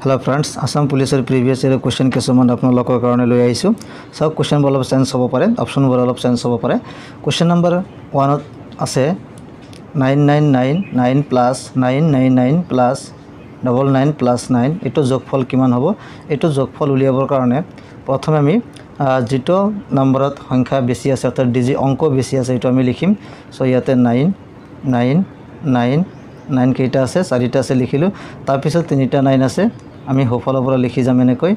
hello friends Assam पुलिसर previous year question केसुमान आपनलोকৰ কাৰণে লৈ আহিছো सब क्वेश्चन অলপ চেঞ্জ হ'ব পাৰে অপচন বোৰ অলপ চেঞ্জ হ'ব পাৰে क्वेश्चन नंबर 1 ত আছে 9999 প্লাস 999 প্লাস 99 প্লাস 9 এটো যোগফল কিমান হ'ব এটো যোগফল উলিয়াবৰ কাৰণে প্ৰথমে আমি যেটো নম্বৰত সংখ্যা বেছি আছে অৰ্থাৎ ডিজি অংক বেছি আছে এটো আমি লিখিম সো ইয়াতে 9 কেইটা আছে চাৰিটা আছে লিখিলো তাৰ পিছত তিনিটা 9 আছে আমি হোফলৰ পৰা লিখি যাম এনেকৈ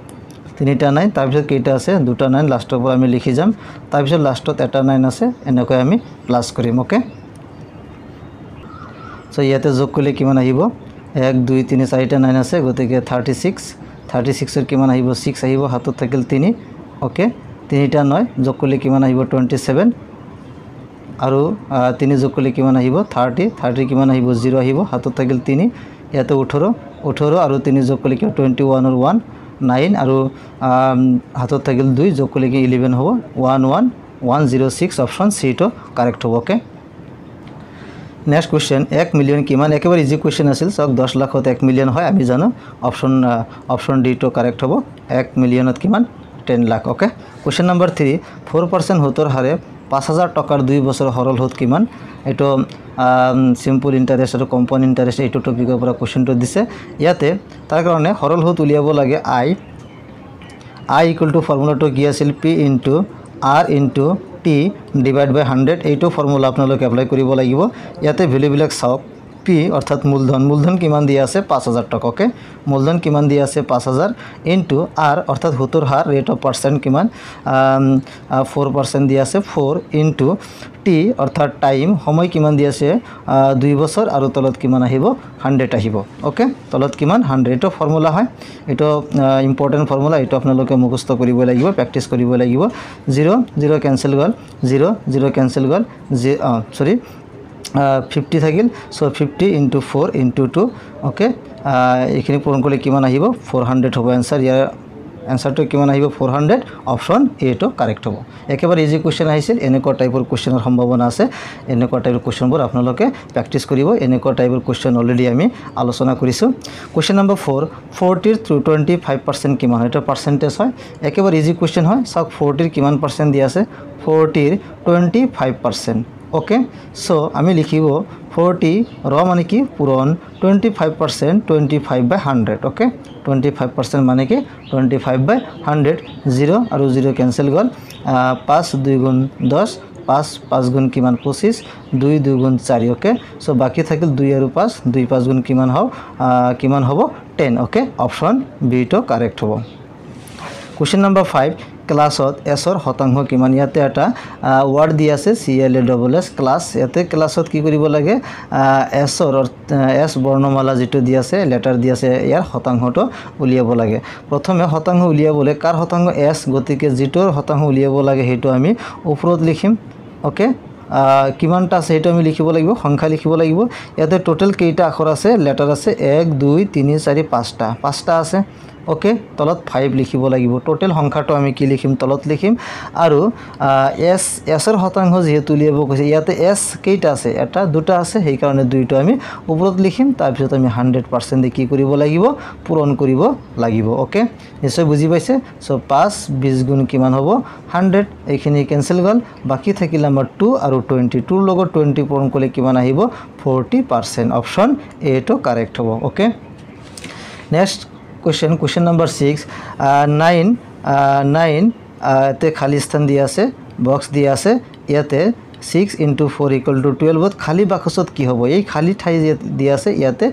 তিনিটা 9 তাৰ পিছত কেইটা আছে দুটা 9 লাষ্টৰ পৰা আমি লিখি যাম তাৰ পিছত লাষ্টত এটা 9 আছে এনেকৈ আমি প্লাস কৰিম ওকে সো ইয়াতে যোগ কৰিলে কিমান আহিব 1 2 3 4টা 9 আছে গতিকে 36 এর কিমান আহিব 6 আহিব হাতত থাকিল 3 ওকে তিনিটা 9 যোগ কৰিলে কিমান আহিব 27 আৰু 3 যোগ কৰিলে কিমান আহিব 30 কিমান আহিব 0 আহিব হাতত থাকিল 3 ইয়াতে 18 আৰু 3 যোগ কৰিলে 21 আৰু 1 9 আৰু হাতত থাকিল 2 যোগ কৰিলে 11 হ'ব 11106 অপশন সি তো কারেক্ট হ'ব ওকে नेक्स्ट क्वेश्चन 1 मिलियन किमान एकेबारे इजी क्वेश्चन আছিল সক 10 লাখত 1 মিলিয়ন হয় আমি জানো অপশন ডি তো কারেক্ট হ'ব 1 মিলিয়নত কিমান 10 লাখ ওকে क्वेश्चन नंबर 3 4% সুতৰ হাৰে 5000 টকাৰ 2 বছৰ হৰল সুত কিমান এটো সিম্পল ইন্টাৰেস্ট আৰু কম্পাউন্ড ইন্টাৰেস্ট এটো টপিকৰ পৰা क्वेश्चनটো দিছে ইয়াতে তাৰ কাৰণে হৰল সুত উলিয়াব লাগে i ইকুয়াল টু ফর্মুলাটো কি আছিল p into r into t divide by 100 এইটো ফর্মুলা আপোনালোকে এপ্লাই কৰিব লাগিব ইয়াতে ভ্যালু বিলাক চাওক p অর্থাৎ মূলধন কিমান দিয়া আছে 5000 টাকা ওকে মূলধন কিমান দিয়া আছে 5000 ইনটু r অর্থাৎ হুতুর হার রেট অফ পার্সেন্ট কিমান 4% দিয়া আছে 4 ইনটু t অর্থাৎ টাইম সময় কিমান দিয়া আছে 2 বছর আর তলত কিমান আহিব 100 আহিব ওকে তলত কিমান 100 এটো ফর্মুলা হয় এটো ইম্পর্টেন্ট ফর্মুলা এটো আপোনালোকে মুখস্থ কৰিব লাগিব প্ৰ্যাকটিস কৰিব লাগিব 0 ক্যান্সেল গল 0 ক্যান্সেল গল সরি 50 থাকিল সো 50 ইনটু 4 ইনটু 2 ওকে এখানে পূরণ করলে কিমান আহিব 400 হবে आंसर ইয়ার आंसरটো কিমান আহিব 400 অপশন এ তো কারেক্ট হ'ব একেবারে ইজি কোশ্চেন আহিছিল এনেকুৱা টাইপৰ কোশ্চেনৰ সম্ভাৱনা আছে এনেকুৱা টাইপৰ কোশ্চেনবোৰ আপোনালোকে প্ৰ্যাকটিস কৰিব এনেকুৱা টাইপৰ কোশ্চেন অলৰেডি আমি আলোচনা কৰিছো কোশ্চেন নম্বৰ 4 40 থ্ৰু 25% কিমান এটা পার্সেন্টেজ হয় একেবারে ইজি কোশ্চেন হয় সক 40 কিমান পার্সেন্ট দিয়া আছে 40 25% ओके सो आमी लिखिब 40 र माने कि पूरण 25% 25/100 ओके 25% माने कि 25/100 0 और 0 कैंसिल गल 5 2 गुण 10 5 गुण किमान 25 2 2 गुण 4 ओके सो बाकी থাকিল 2 और 5 2 5 गुण किमान हबो 10 ओके ऑप्शन बी तो करेक्ट हबो क्वेश्चन नंबर 5 क्लासत एसर শতাংশ কিমান ইয়াতে এটা ওয়ার্ড দি আছে CLASS ক্লাস ইয়াতে ক্লাসত কি কৰিব লাগে এসৰ এস বৰ্ণমালা যেটো দি আছে লেটাৰ দি আছে ইয়াৰ শতাংশটো উলিয়াব লাগে প্ৰথমে শতাংশ উলিয়াবলে কাৰ শতাংশ এস গতিকে যেটোৰ শতাংশ উলিয়াব লাগে হেটো আমি ওপৰত লিখিম ওকে কিমানটা আছে হেটো আমি লিখিব লাগিব সংখ্যা লিখিব লাগিব ইয়াতে টোটাল কেইটা আখৰ আছে লেটাৰ আছে 1 2 3 4 5টা আছে ओके तलत 5 लिखिब লাগিব টোটাল সংখ্যাটো আমি কি লিখিম তলত লিখিম আৰু এস এর শতাংশ যেহেতু লিয়াব কৈছে ইয়াতে এস কেইটা আছে এটা দুটা আছে সেই কারণে দুইটো আমি উপৰত লিখিম তাৰ পিছত আমি 100% কি কৰিব লাগিব পূৰণ কৰিব লাগিব ওকে নিশ্চয় বুজি পাইছে সো 5 20 গুণ কিমান হ'ব 100 এইখিনি ক্যান্সেল গল বাকি থাকিল আমাৰ 2 আৰু 22 ৰ লগত 20 পূৰণ কৰিলে কিমান আহিব 40% অপশন এ তো কারেক্ট হ'ব ওকে নেক্সট क्वेश्चन नंबर 6 9 ते खाली स्थान दिया আছে बॉक्स दिया আছে ইয়াতে 6 into 4 equal to 12 খালি বাক্সত কি হ'ব এই খালি ঠাই দিয়া আছে ইয়াতে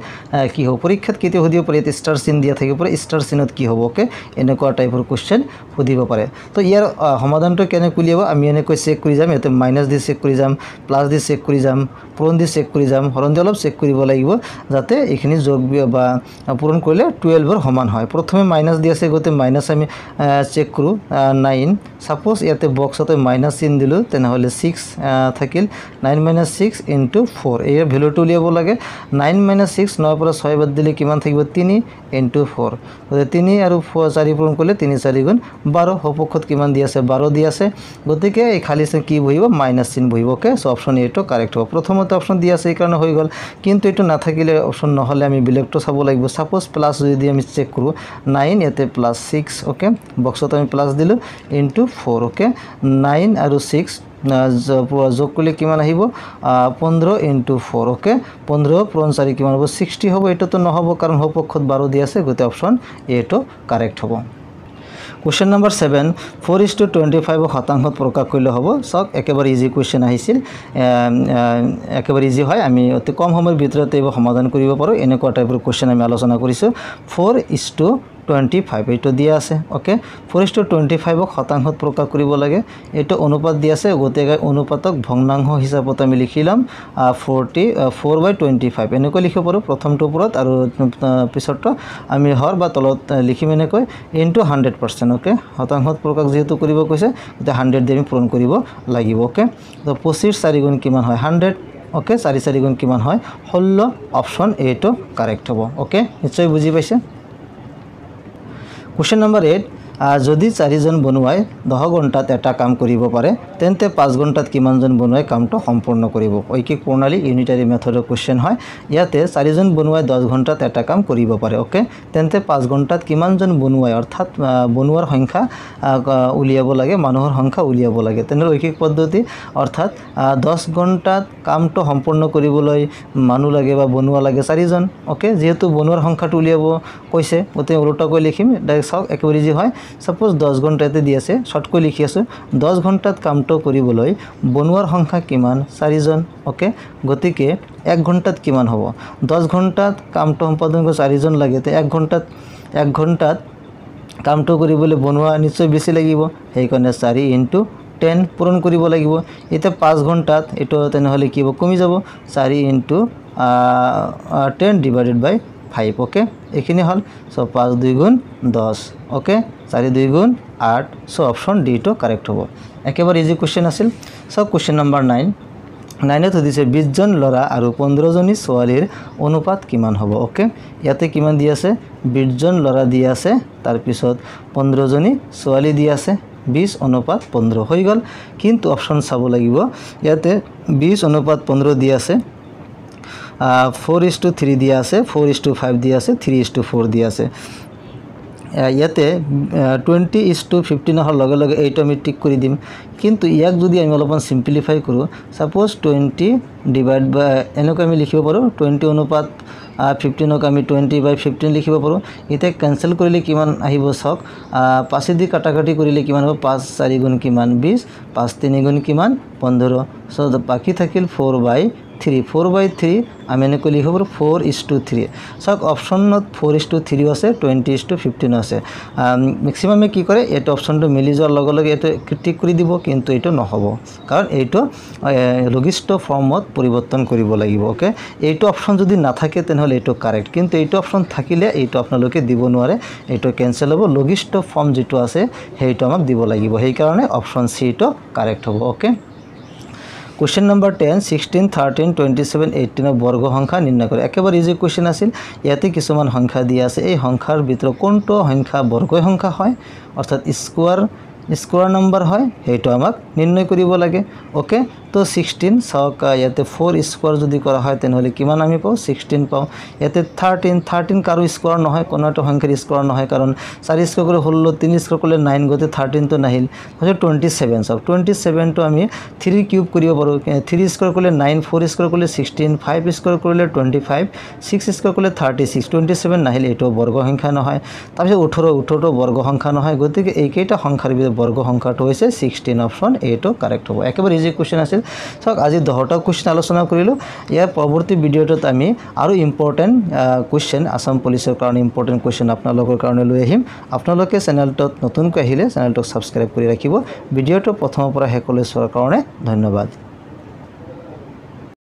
কি হ'ব পৰীক্ষাত কেতে হদিব পাৰে স্টাৰ চিন দিয়া থাকিব পাৰে স্টাৰ চিনত কি হ'ব ওকে এনেকুৱা টাইপৰ কোশ্চেন হদিব পাৰে তো ইয়াৰ সমাধানটো কেনে কুলিয়াব আমি এনেকৈ চেক কৰি যাম ইয়াতে মাইনাস দি চেক কৰি যাম প্লাস দি চেক কৰি যাম পূৰণ দি চেক কৰি যাম হৰণ দি অলপ চেক কৰিব লাগিব যাতে এখিনি যোগ বা পূৰণ কৰিলে 12 ৰ সমান হয় প্ৰথমে মাইনাস দি আছে গতে মাইনাস আমি চেক কৰো 9 সাপোজ ইয়াতে বক্সতে মাইনাস চিন দিলো তেনে হলে 6 থাকিল 9 - 6 × 4 এই ভ্যালুটো উলিয়াব লাগে 9 - 6 9 পৰা 6 বাদ দিলে কিমান থাকিব 3 × 4 গতিকে 3 আৰু 4 পূৰণ কৰিলে 3 4 গুণ 12 হপক্ষত কিমান দি আছে 12 দি আছে গতিকে এই খালি চিন কি বহিব মাইনাস চিন বহিব ওকে সো অপশন এ টো কারেক্ট হবে প্রথমতে অপশন দি আছে এই কারণে হয়ে গেল কিন্তু এটা না থাকিলে অপশন নহলে আমি বিলেক্ট চাব লাগিব সাপোজ প্লাস যদি আমি চেক করব 9 এতে প্লাস 6 ওকে বক্সত আমি প্লাস দিলো * 4 ওকে 9 আৰু 6 যোগ করলে কিমান আহিব 15 * 4 ওকে 15 + 4 কিমান হবে 60 হবে এটা তো নহব কারণ হপক্ষত 12 দি আছে গতে অপশন এ টো কারেক্ট হবে Question number 7 4:25 শতাংশত প্রকাশ করলে হব সব একেবারে ইজি কোশ্চেন আহিছিল একেবারে ইজি হয় আমি অতি কম সময়ের ভিতরতে এই সমাধান কৰিব পাৰো এনেকুৱা টাইপৰ কোশ্চেন আমি আলোচনা কৰিছো 4:25 এইটো দিয়া আছে ওকে 4:25 শতাংশত প্ৰকাশ কৰিব লাগে এটো অনুপাত দিয়া আছে গতিকে অনুপাতক ভগ্নাংশ হিচাপত আমি লিখিলাম 4/25 এনেকৈ লিখিব পাৰো প্ৰথমটো ওপৰত আৰু পিছৰটো আমি হৰ বা তলত লিখিম এনেকৈ ইনটু 100% ওকে শতাংশত প্ৰকাশ যেহেতু কৰিব কৈছে এটা 100 দি আমি পূৰণ কৰিব লাগিব ওকে তো 25 4 গুণ কিমান হয় 100 ওকে 4 4 গুণ কিমান হয় 16 অপশন এ টো কারেক্ট হ'ব ওকে নিশ্চয় বুজি পাইছে Question number 8 যদি 4 জন বনুৱাই 10 ঘণ্টাত এটা কাম কৰিব পাৰে তেন্তে 5 ঘণ্টাত কিমানজন বনুৱাই কামটো সম্পূৰ্ণ কৰিব ঐকিক প্ৰণালী ইউনিটাৰী মেথডৰ কোশ্চেন হয় ইয়াতে 4 জন বনুৱাই 10 ঘণ্টাত এটা কাম কৰিব পাৰে ওকে তেন্তে 5 ঘণ্টাত কিমানজন বনুৱাই অৰ্থাৎ বনুৱাৰ সংখ্যা উলিয়াব লাগে মানুহৰ সংখ্যা উলিয়াব লাগে তেনে ঐকিক পদ্ধতি অৰ্থাৎ 10 ঘণ্টাত কামটো সম্পূৰ্ণ কৰিবলৈ মানুহ লাগে বা বনুৱা লাগে 4 জন ওকে যেহেতু বনুৱাৰ সংখ্যাটো উলিয়াব কৈছে ওতে উল্টাকৈ লিখিম ডাইৰেক্ট সব একেবাৰে ইজি হয় Suppose 10 ঘণ্টাতে দি আছে শৰ্টকৈ লিখি আছো 10 ঘণ্টাত কামটো কৰিবলৈ বনুৱাৰ সংখ্যা কিমান 4 জন ওকে গতিকে 1 ঘণ্টাত কিমান হ'ব 10 ঘণ্টাত কামটো সম্পাদন কৰিব 4 জন লাগে তে 1 ঘণ্টাত কামটো কৰিবলৈ বনুৱা নিশ্চয় বেছি লাগিব সেই কাৰণে 4 * 10 পূৰণ কৰিব লাগিব এটা 5 ঘণ্টাত এটো তেনেহলে কি হ'ব কমি যাব 4 * 10 / 5 ওকে এখানে হল সো 5 2 গুণ 10 ওকে 4 2 গুণ 8 সো অপশন ডি টো কারেক্ট হবে একেবারে ইজি কোশ্চেন আছিল সো কোশ্চেন নাম্বার 9 9 তো দিছে 20 জন লৰা আৰু 15 জনী ছোৱালীৰ অনুপাত কিমান হ'ব ওকে ইয়াতে কিমান দি আছে 20 জন লৰা দি আছে তাৰ পিছত 15 জনী ছোৱালী দি আছে 20:15 হৈ গল কিন্তু অপশন চাব লাগিব ইয়াতে 20:15 দি আছে 4:3 দিয়া আছে 4:5 দিয়া আছে 3:4 দিয়া আছে ইয়াতে 20:15 হল লগে লগে এইটো আমি টিক কৰি দিম কিন্তু ইয়াক যদি আমি অলপমান সিম্পলিফাই কৰো সাপোজ 20 ডিভাইড বাই এনেকৈ আমি লিখিব পাৰো 20 অনুপাত 15ক আমি 20/15 লিখিব পাৰো এটা ক্যান্সেল কৰিলে কিমান আহিব সক 5 দি কাটাকাটি কৰিলে কিমান হ'ব 5 4 গুণ কিমান 20 5 3 গুণ কিমান 15 সো বাকি থাকিল 4/3 আমি এনেকৈ লিখিব পাৰো 4:3 সক অপশনত 4:3 আছে 20:15 আছে ম্যাক্সিমামে কি কৰে এটা অপশনটো মিলি যোৱাৰ লগে লগে এটা টিক কৰি দিব কিন্তু এটা নহব কাৰণ এইটো লঘিষ্ঠ ফৰ্মত পৰিৱৰ্তন কৰিব লাগিব ওকে এইটো অপশন যদি না থাকে তেনেহলে এইটো কাৰেক্ট কিন্তু এইটো অপশন থাকিলে এইটো আপোনালোকে দিব নোৱাৰে এইটো ক্যান্সেল হ'ব লঘিষ্ঠ ফৰ্ম যেটো আছে সেইটো আমাক দিব লাগিব সেই কাৰণে অপশন সি টো কারেক্ট হ'ব ওকে Question number 10 16 13 27 18 বর্গ সংখ্যা নির্ণয় করে একেবারে ইজি কোশ্চেন আছিল ইয়াতে কিছুমান সংখ্যা দিয়া আছে এই সংখ্যাৰ ভিতৰত কোনটো সংখ্যা বৰ্গ সংখ্যা হয় অৰ্থাৎ স্কোয়াৰ নাম্বাৰ হয় সেইটো আমাক নিৰ্ণয় কৰিব লাগে ওকে তো 16 সক ইয়াতে 4 স্কোয়াৰ যদি কৰা হয় তেনেহলে কিমান আমি পাও 16 পাও ইয়াতে 13 কাৰো স্কোয়াৰ নহয় কোনটো সংখ্যাৰ স্কোয়াৰ নহয় কাৰণ 4 স্কোয়ার করে হল 3 স্কোয়ার করলে 9 গতে 13 তো নাহিল তাহলে 27 সক 27 তো আমি 3 কিউব কৰিব পাৰো 3 স্কোয়ার করলে 9 4 স্কোয়ার করলে 16 5 স্কোয়ার করলে 25 6 স্কোয়ার করলে 36 27 নাহিল এটো বর্গ সংখ্যা নহয় তাৰপিছত 18 বৰ্গ সংখ্যা নহয় গতিকে এইকেইটা সংখ্যাৰ ভিতৰত বৰ্গ সংখ্যাটো হৈছে 16 অপশন এ টো কাৰেক্ট হ'ব একেবাৰে ইজি কোশ্চেন আছে সক আজি 10টা কোশ্চেন আলোচনা কৰিলো ইয়াৰ পৰৱৰ্তী ভিডিওটোত আমি আৰু ইম্পৰ্টেন্ট কোশ্চেন আসাম পুলিচৰ কাৰণে ইম্পৰ্টেন্ট কোশ্চেন আপোনালোকৰ কাৰণে লৈ আহিম আপোনালোকে চেনেলটোত নতুনকৈ আহিলে চেনেলটো সাবস্ক্ৰাইব কৰি ৰাখিব ভিডিওটো প্ৰথমৰ পৰা শেষলৈ চোৱাৰ কাৰণে ধন্যবাদ